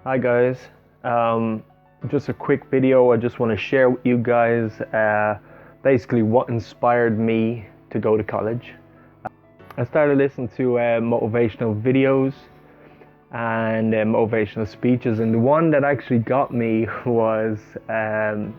Hi guys, just a quick video. I just want to share with you guys basically what inspired me to go to college. I started listening to motivational videos and motivational speeches, and the one that actually got me was a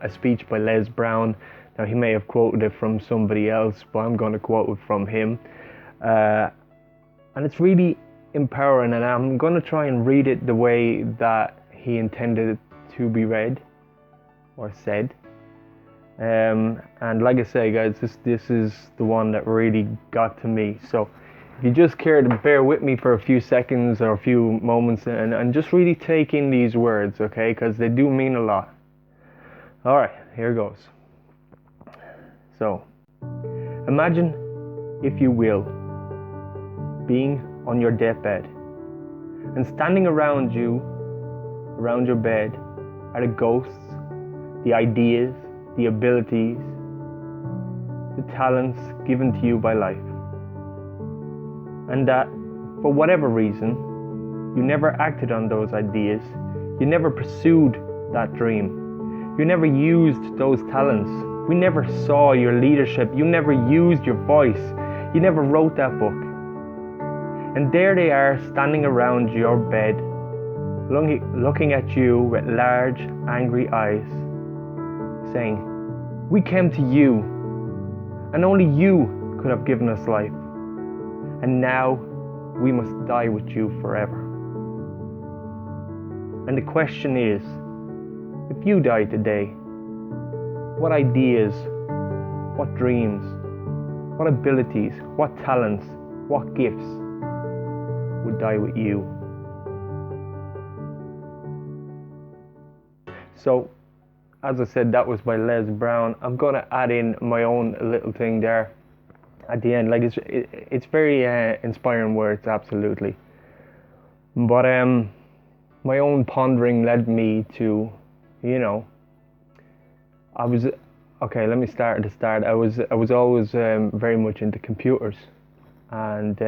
speech by Les Brown. Now he may have quoted it from somebody else, but I'm going to quote it from him, and it's really empowering, and I'm going to try and read it the way that he intended it to be read or said. And like I say, guys, this is the one that really got to me. So if you just care to bear with me for a few seconds or a few moments and just really take in these words, okay, because they do mean a lot. All right, here goes. So imagine, if you will, being on your deathbed, and standing around you, around your bed, are the ghosts, the ideas, the abilities, the talents given to you by life. And that, for whatever reason, you never acted on those ideas, you never pursued that dream, you never used those talents, we never saw your leadership, you never used your voice, you never wrote that book. And there they are, standing around your bed, looking at you with large, angry eyes, saying, "We came to you, and only you could have given us life. And now we must die with you forever." And the question is, if you die today, what ideas, what dreams, what abilities, what talents, what gifts would die with you? So, as I said, that was by Les Brown. I'm gonna add in my own little thing there at the end. Like it's very inspiring words, absolutely. But my own pondering led me to, I was okay. Let me start at the start. I was always very much into computers, and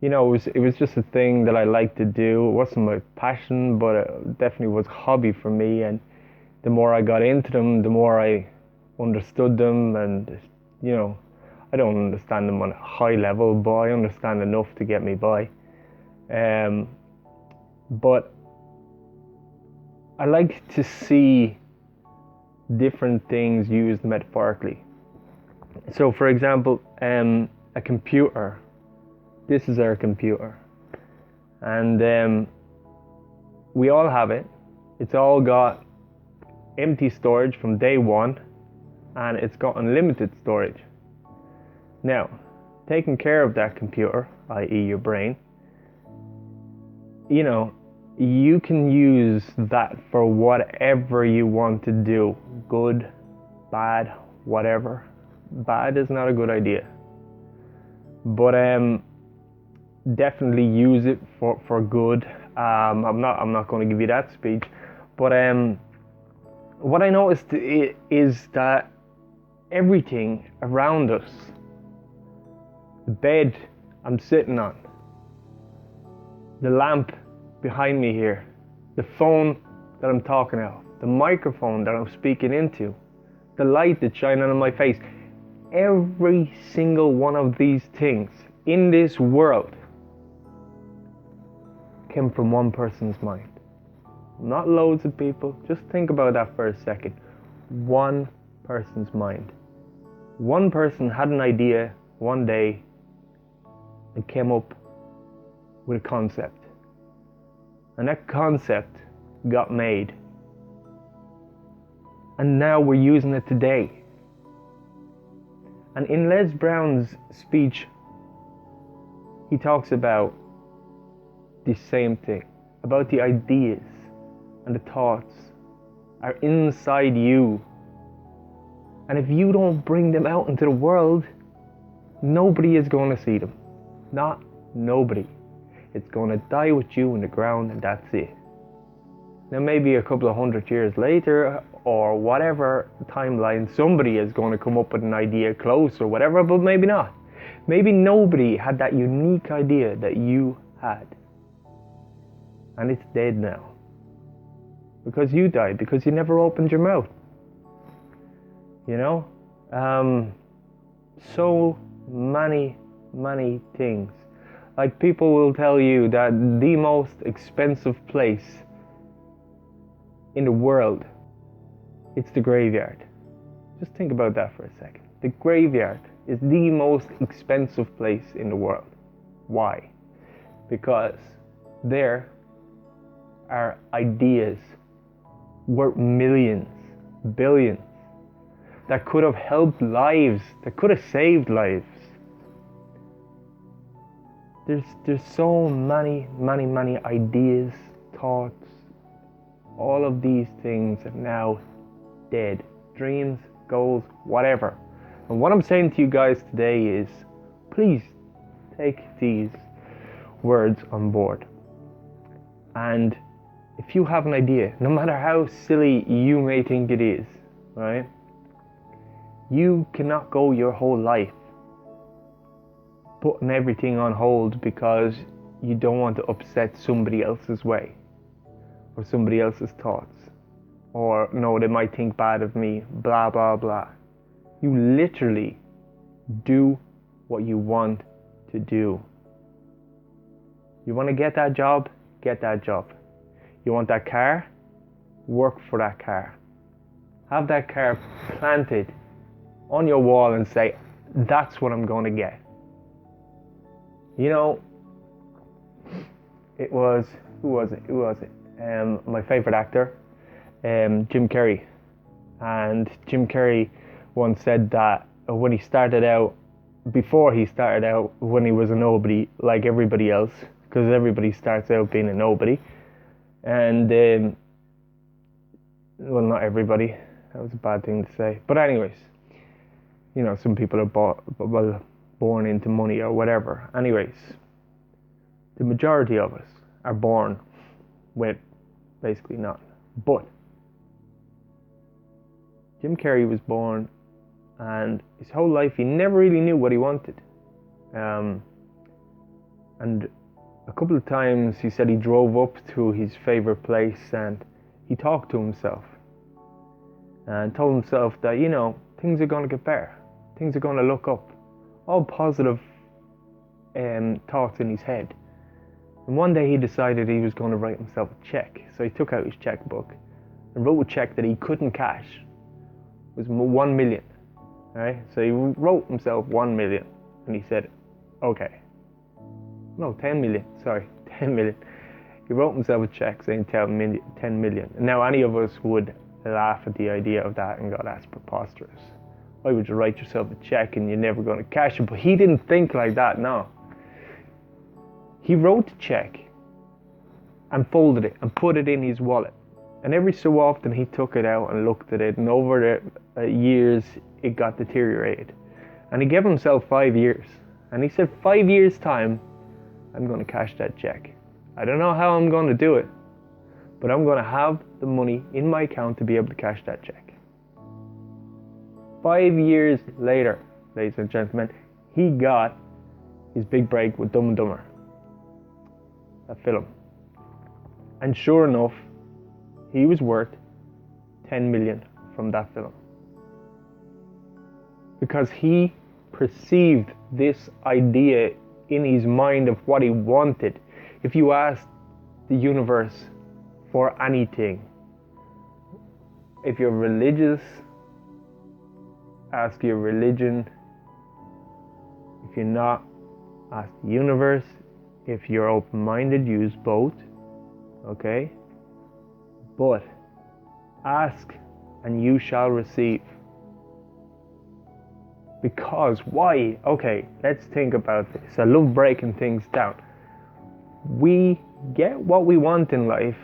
it was just a thing that I liked to do. It wasn't my passion, but it definitely was a hobby for me. And the more I got into them, the more I understood them. And, I don't understand them on a high level, but I understand enough to get me by. But I like to see different things used metaphorically. So, for example, a computer. This is our computer, and we all have it. It's all got empty storage from day one, and it's got unlimited storage. Now, taking care of that computer, i.e. your brain, you can use that for whatever you want to do. Good, bad, whatever. Bad is not a good idea, but definitely use it for good. I'm not going to give you that speech, but what I noticed is that everything around us, the bed I'm sitting on, the lamp behind me here, the phone that I'm talking out, the microphone that I'm speaking into, the light that's shining on my face, every single one of these things in this world came from one person's mind. Not loads of people. Just think about that for a second. One person's mind. One person had an idea one day and came up with a concept. And that concept got made. And now we're using it today. And in Les Brown's speech, he talks about the same thing, about the ideas and the thoughts are inside you, and if you don't bring them out into the world, nobody is going to see them. Not nobody. It's going to die with you in the ground, and that's it. Now maybe a couple of 100 years later, or whatever timeline, somebody is going to come up with an idea close or whatever, but maybe not. Maybe nobody had that unique idea that you had. and it's dead now. Because you died, because you never opened your mouth. You know? So many things. Like, people will tell you that the most expensive place in the world, it's the graveyard. Just think about that for a second. The graveyard is the most expensive place in the world. Why? Because there are ideas worth millions, billions, that could have helped lives, that could have saved lives. There's so many ideas, thoughts, all of these things are now dead. Dreams, goals, whatever. And what I'm saying to you guys today is, please take these words on board. And if you have an idea, no matter how silly you may think it is, right? You cannot go your whole life putting everything on hold because you don't want to upset somebody else's way or somebody else's thoughts, or no, they might think bad of me, blah blah blah. You literally do what you want to do. You want to get that job? Get that job. You want that car? Work for that car. Have that car planted on your wall and say, that's what I'm going to get. You know, who was it? My favorite actor, Jim Carrey. And Jim Carrey once said that when he started out, before he started out, when he was a nobody, like everybody else, because everybody starts out being a nobody, and well, not everybody, that was a bad thing to say, but anyways, you know, some people are born into money or whatever. Anyways, the majority of us are born with basically none. But Jim Carrey was born, and his whole life he never really knew what he wanted. And a couple of times he said he drove up to his favorite place and he talked to himself and told himself that, you know, things are going to get better. Things are going to look up. All positive thoughts in his head. And one day he decided he was going to write himself a check. So he took out his checkbook and wrote a check that he couldn't cash. It was 1 million. Right? So he wrote himself 1 million and he said, okay. No, 10 million. Sorry, 10 million. He wrote himself a check saying 10 million. And now any of us would laugh at the idea of that and go, that's preposterous. Why would you write yourself a check and you're never going to cash it? But he didn't think like that, no. He wrote the check and folded it and put it in his wallet. And every so often he took it out and looked at it, and over the years it got deteriorated. And he gave himself 5 years. And he said, 5 years time, I'm going to cash that check. I don't know how I'm going to do it, but I'm going to have the money in my account to be able to cash that check. 5 years later, ladies and gentlemen, he got his big break with Dumb and Dumber, that film. And sure enough, he was worth 10 million from that film. Because he perceived this idea in his mind of what he wanted. If you asked the universe for anything, if you're religious, ask your religion. If you're not, ask the universe. If you're open-minded, use both. Okay? But ask and you shall receive. Because why? Okay, let's think about this. I love breaking things down. We get what we want in life,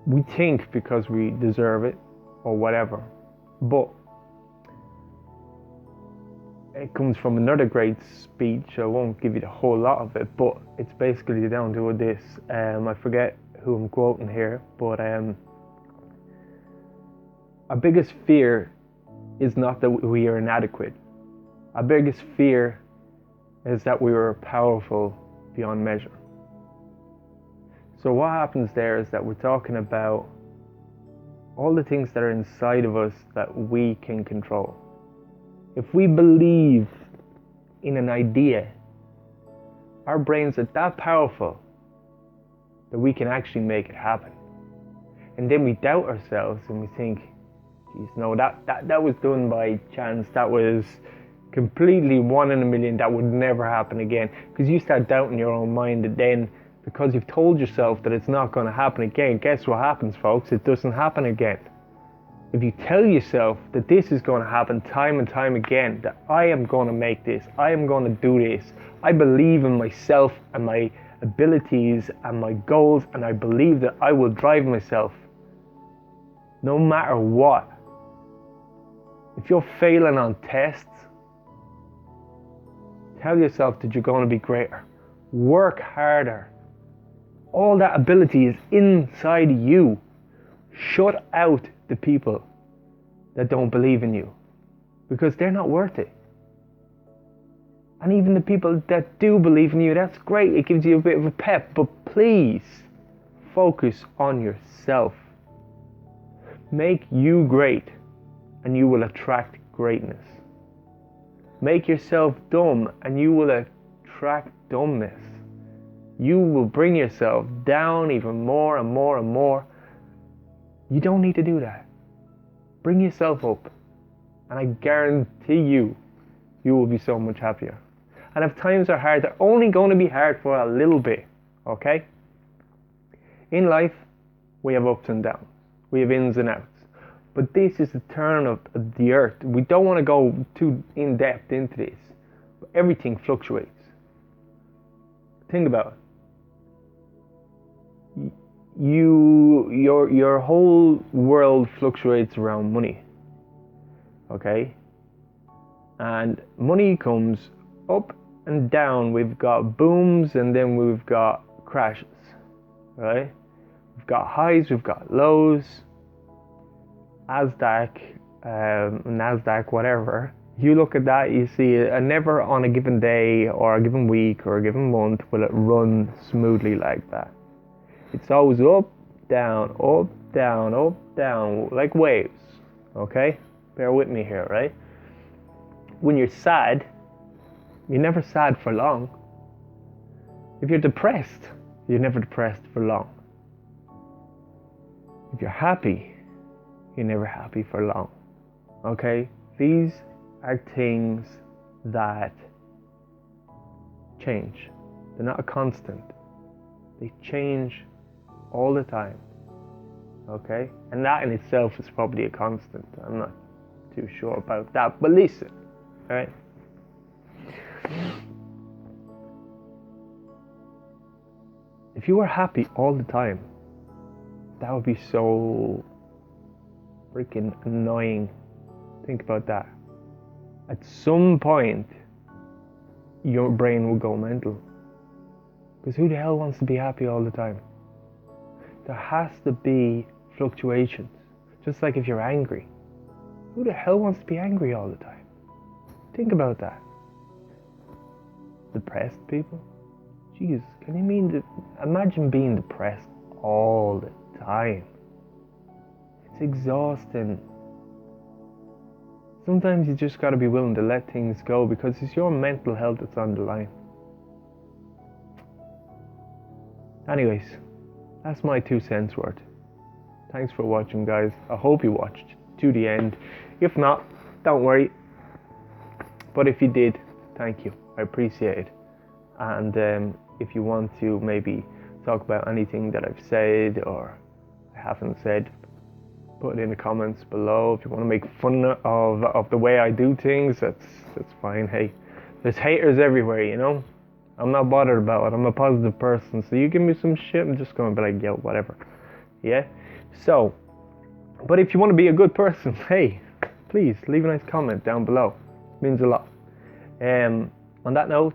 we think, because we deserve it or whatever. But it comes from another great speech. I won't give you the whole lot of it, but it's basically down to this. I forget who I'm quoting here, but our biggest fear is not that we are inadequate. Our biggest fear is that we are powerful beyond measure. So what happens there is that we're talking about all the things that are inside of us that we can control. If we believe in an idea, our brains are that powerful that we can actually make it happen. And then we doubt ourselves and we think, geez, no, that was done by chance. That was completely 1 in a million. That would never happen again. Because you start doubting your own mind, and then because you've told yourself that it's not going to happen again, guess what happens, folks? It doesn't happen again. If you tell yourself that this is going to happen time and time again, that I am going to make this, I am going to do this, I believe in myself and my abilities and my goals, and I believe that I will drive myself no matter what. If you're failing on tests, tell yourself that you're going to be greater. Work harder. All that ability is inside you. Shut out the people that don't believe in you, because they're not worth it. And even the people that do believe in you, that's great. It gives you a bit of a pep, but please focus on yourself. Make you great, and you will attract greatness. Make yourself dumb, and you will attract dumbness. You will bring yourself down even more and more and more. You don't need to do that. Bring yourself up, and I guarantee you will be so much happier. And if times are hard, they're only going to be hard for a little bit, okay? In life, we have ups and downs. We have ins and outs. But this is the turn of the earth. We don't want to go too in depth into this. But everything fluctuates. Think about it. Your whole world fluctuates around money. Okay? And money comes up and down. We've got booms and then we've got crashes. Right? We've got highs, we've got lows. Nasdaq, whatever. You look at that, you see never on a given day or a given week or a given month will it run smoothly like that. It's always up, down, up, down, up, down, like waves. Okay? Bear with me here, right? When you're sad, you're never sad for long. If you're depressed, you're never depressed for long. If you're happy, you're never happy for long. Okay? These are things that change. They're not a constant. They change all the time. Okay? And that in itself is probably a constant. I'm not too sure about that. But listen, alright? If you were happy all the time, that would be so freaking annoying. Think about that. At some point, your brain will go mental. Because who the hell wants to be happy all the time? There has to be fluctuations. Just like if you're angry. Who the hell wants to be angry all the time? Think about that. Depressed people? Jeez, can you imagine being depressed all the time? It's exhausting. Sometimes you just gotta be willing to let things go because it's your mental health that's on the line. Anyways, that's my 2 cents worth. Thanks for watching, guys. I hope you watched to the end. If not, don't worry. But if you did, thank you. I appreciate it. And if you want to maybe talk about anything that I've said or I haven't said, put it in the comments below. If you want to make fun of the way I do things, that's fine. Hey, there's haters everywhere, you know. I'm not bothered about it. I'm a positive person. So you give me some shit, I'm just going to be like, yo, whatever. Yeah? So, but if you want to be a good person, hey, please leave a nice comment down below. It means a lot. On that note,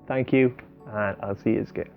thank you, and I'll see you again.